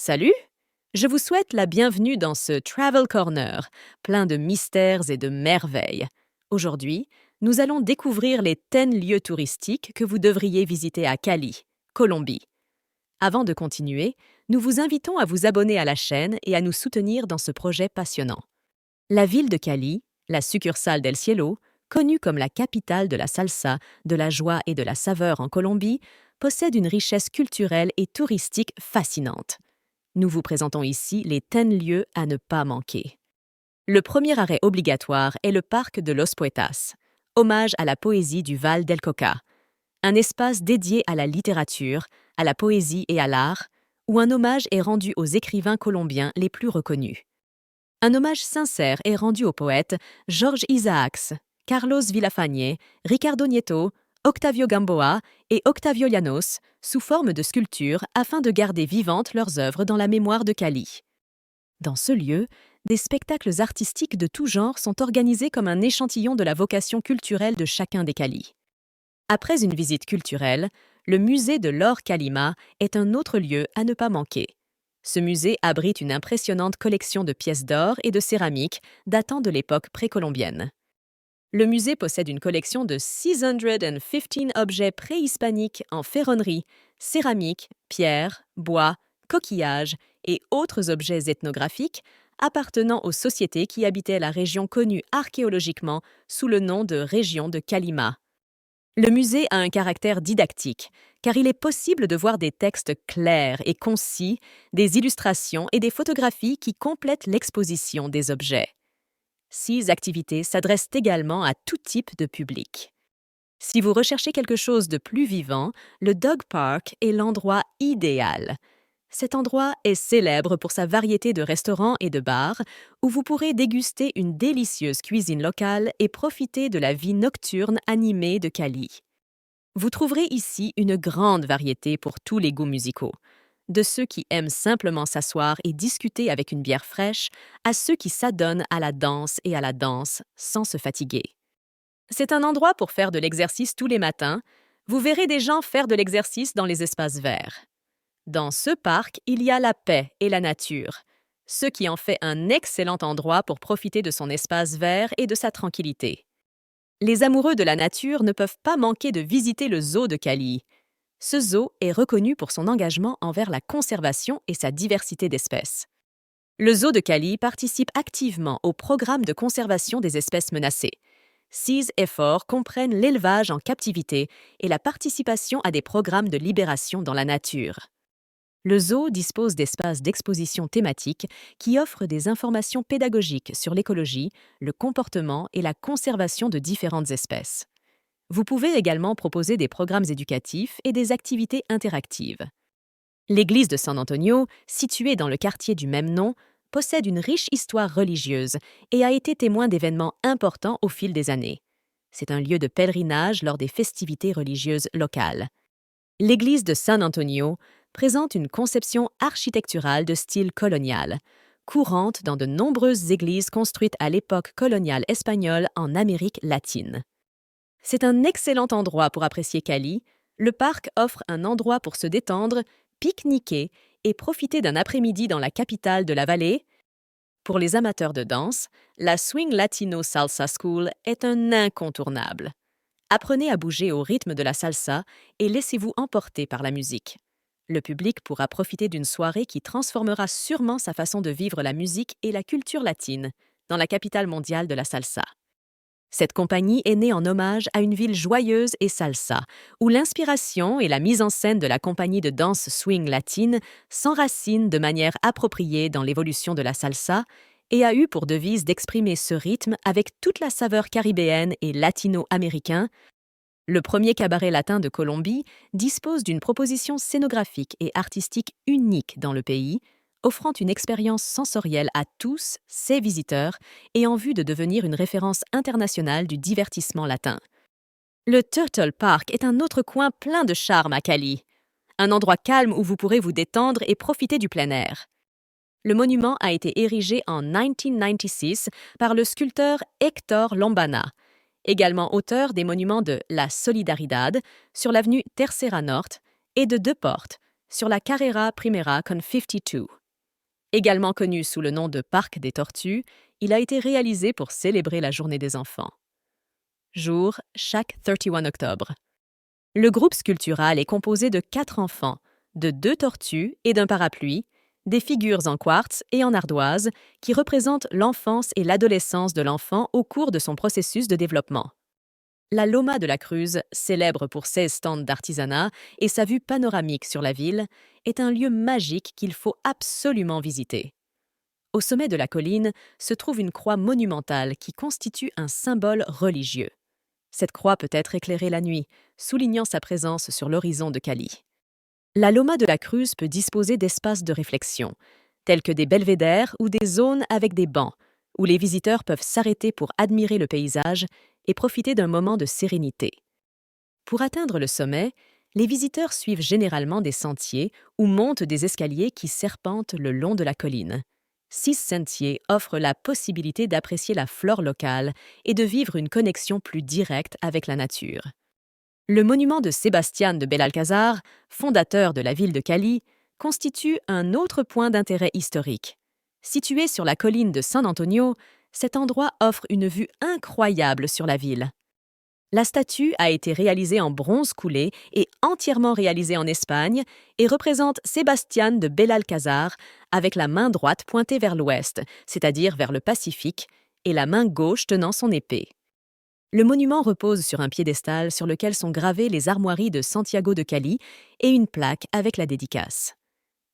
Salut! Je vous souhaite la bienvenue dans ce Travel Corner, plein de mystères et de merveilles. Aujourd'hui, nous allons découvrir les 10 lieux touristiques que vous devriez visiter à Cali, Colombie. Avant de continuer, nous vous invitons à vous abonner à la chaîne et à nous soutenir dans ce projet passionnant. La ville de Cali, la succursale d'El Cielo, connue comme la capitale de la salsa, de la joie et de la saveur en Colombie, possède une richesse culturelle et touristique fascinante. Nous vous présentons ici les 10 lieux à ne pas manquer. Le premier arrêt obligatoire est le parc de Los Poetas, hommage à la poésie du Val del Cauca, un espace dédié à la littérature, à la poésie et à l'art, où un hommage est rendu aux écrivains colombiens les plus reconnus. Un hommage sincère est rendu aux poètes Jorge Isaacs, Carlos Villafañe, Ricardo Nieto, Octavio Gamboa et Octavio Llanos sous forme de sculptures afin de garder vivantes leurs œuvres dans la mémoire de Cali. Dans ce lieu, des spectacles artistiques de tout genre sont organisés comme un échantillon de la vocation culturelle de chacun des Cali. Après une visite culturelle, le musée de l'or Calima est un autre lieu à ne pas manquer. Ce musée abrite une impressionnante collection de pièces d'or et de céramique datant de l'époque précolombienne. Le musée possède une collection de 615 objets préhispaniques en ferronnerie, céramique, pierre, bois, coquillages et autres objets ethnographiques appartenant aux sociétés qui habitaient la région connue archéologiquement sous le nom de région de Calima. Le musée a un caractère didactique, car il est possible de voir des textes clairs et concis, des illustrations et des photographies qui complètent l'exposition des objets. Ces activités s'adressent également à tout type de public. Si vous recherchez quelque chose de plus vivant, le Dog Park est l'endroit idéal. Cet endroit est célèbre pour sa variété de restaurants et de bars, où vous pourrez déguster une délicieuse cuisine locale et profiter de la vie nocturne animée de Cali. Vous trouverez ici une grande variété pour tous les goûts musicaux, de ceux qui aiment simplement s'asseoir et discuter avec une bière fraîche, à ceux qui s'adonnent à la danse et à la danse sans se fatiguer. C'est un endroit pour faire de l'exercice tous les matins. Vous verrez des gens faire de l'exercice dans les espaces verts. Dans ce parc, il y a la paix et la nature, ce qui en fait un excellent endroit pour profiter de son espace vert et de sa tranquillité. Les amoureux de la nature ne peuvent pas manquer de visiter le zoo de Cali. Ce zoo est reconnu pour son engagement envers la conservation et sa diversité d'espèces. Le zoo de Cali participe activement au programme de conservation des espèces menacées. Ces efforts comprennent l'élevage en captivité et la participation à des programmes de libération dans la nature. Le zoo dispose d'espaces d'exposition thématiques qui offrent des informations pédagogiques sur l'écologie, le comportement et la conservation de différentes espèces. Vous pouvez également proposer des programmes éducatifs et des activités interactives. L'église de San Antonio, située dans le quartier du même nom, possède une riche histoire religieuse et a été témoin d'événements importants au fil des années. C'est un lieu de pèlerinage lors des festivités religieuses locales. L'église de San Antonio présente une conception architecturale de style colonial, courante dans de nombreuses églises construites à l'époque coloniale espagnole en Amérique latine. C'est un excellent endroit pour apprécier Cali. Le parc offre un endroit pour se détendre, pique-niquer et profiter d'un après-midi dans la capitale de la vallée. Pour les amateurs de danse, la Swing Latino Salsa School est un incontournable. Apprenez à bouger au rythme de la salsa et laissez-vous emporter par la musique. Le public pourra profiter d'une soirée qui transformera sûrement sa façon de vivre la musique et la culture latine dans la capitale mondiale de la salsa. Cette compagnie est née en hommage à une ville joyeuse et salsa, où l'inspiration et la mise en scène de la compagnie de danse swing latine s'enracinent de manière appropriée dans l'évolution de la salsa et a eu pour devise d'exprimer ce rythme avec toute la saveur caribéenne et latino-américain. Le premier cabaret latin de Colombie dispose d'une proposition scénographique et artistique unique dans le pays, offrant une expérience sensorielle à tous ses visiteurs et en vue de devenir une référence internationale du divertissement latin. Le Turtle Park est un autre coin plein de charme à Cali, un endroit calme où vous pourrez vous détendre et profiter du plein air. Le monument a été érigé en 1996 par le sculpteur Héctor Lombana, également auteur des monuments de La Solidaridad sur l'avenue Tercera Norte et de Deux Portes, sur la Carrera Primera con 52. Également connu sous le nom de Parc des Tortues, il a été réalisé pour célébrer la Journée des enfants. Jour, chaque 31 octobre. Le groupe sculptural est composé de 4 enfants, de 2 tortues et d'un parapluie, des figures en quartz et en ardoise qui représentent l'enfance et l'adolescence de l'enfant au cours de son processus de développement. La Loma de la Cruz, célèbre pour ses stands d'artisanat et sa vue panoramique sur la ville, est un lieu magique qu'il faut absolument visiter. Au sommet de la colline se trouve une croix monumentale qui constitue un symbole religieux. Cette croix peut être éclairée la nuit, soulignant sa présence sur l'horizon de Cali. La Loma de la Cruz peut disposer d'espaces de réflexion, tels que des belvédères ou des zones avec des bancs, où les visiteurs peuvent s'arrêter pour admirer le paysage et profiter d'un moment de sérénité. Pour atteindre le sommet, les visiteurs suivent généralement des sentiers ou montent des escaliers qui serpentent le long de la colline. 6 sentiers offrent la possibilité d'apprécier la flore locale et de vivre une connexion plus directe avec la nature. Le monument de Sebastián de Belalcázar, fondateur de la ville de Cali, constitue un autre point d'intérêt historique. Situé sur la colline de San Antonio, cet endroit offre une vue incroyable sur la ville. La statue a été réalisée en bronze coulé et entièrement réalisée en Espagne et représente Sebastián de Belalcázar avec la main droite pointée vers l'ouest, c'est-à-dire vers le Pacifique, et la main gauche tenant son épée. Le monument repose sur un piédestal sur lequel sont gravées les armoiries de Santiago de Cali et une plaque avec la dédicace.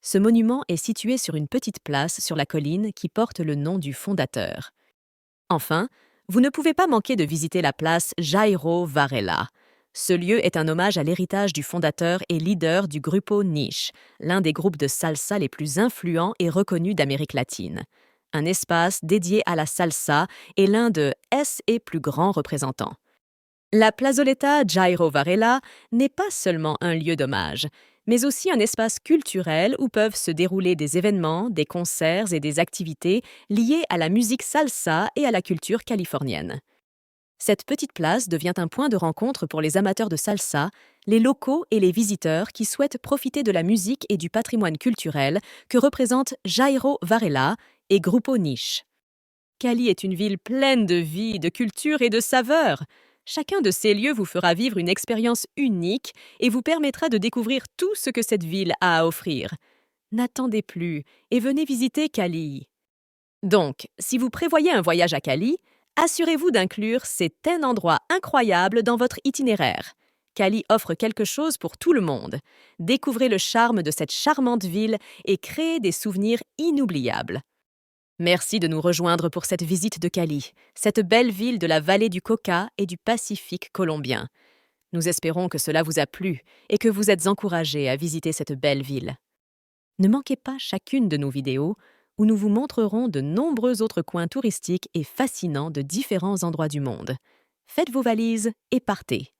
Ce monument est situé sur une petite place sur la colline qui porte le nom du fondateur. Enfin, vous ne pouvez pas manquer de visiter la place Jairo Varela. Ce lieu est un hommage à l'héritage du fondateur et leader du Grupo Niche, l'un des groupes de salsa les plus influents et reconnus d'Amérique latine. Un espace dédié à la salsa et l'un de ses plus grands représentants. La Plazoleta Jairo Varela n'est pas seulement un lieu d'hommage, mais aussi un espace culturel où peuvent se dérouler des événements, des concerts et des activités liées à la musique salsa et à la culture californienne. Cette petite place devient un point de rencontre pour les amateurs de salsa, les locaux et les visiteurs qui souhaitent profiter de la musique et du patrimoine culturel que représentent Jairo Varela et Grupo Niche. Cali est une ville pleine de vie, de culture et de saveurs. Chacun de ces lieux vous fera vivre une expérience unique et vous permettra de découvrir tout ce que cette ville a à offrir. N'attendez plus et venez visiter Cali. Donc, si vous prévoyez un voyage à Cali, assurez-vous d'inclure ces 10 endroits incroyables dans votre itinéraire. Cali offre quelque chose pour tout le monde. Découvrez le charme de cette charmante ville et créez des souvenirs inoubliables. Merci de nous rejoindre pour cette visite de Cali, cette belle ville de la vallée du Cauca et du Pacifique colombien. Nous espérons que cela vous a plu et que vous êtes encouragés à visiter cette belle ville. Ne manquez pas chacune de nos vidéos où nous vous montrerons de nombreux autres coins touristiques et fascinants de différents endroits du monde. Faites vos valises et partez.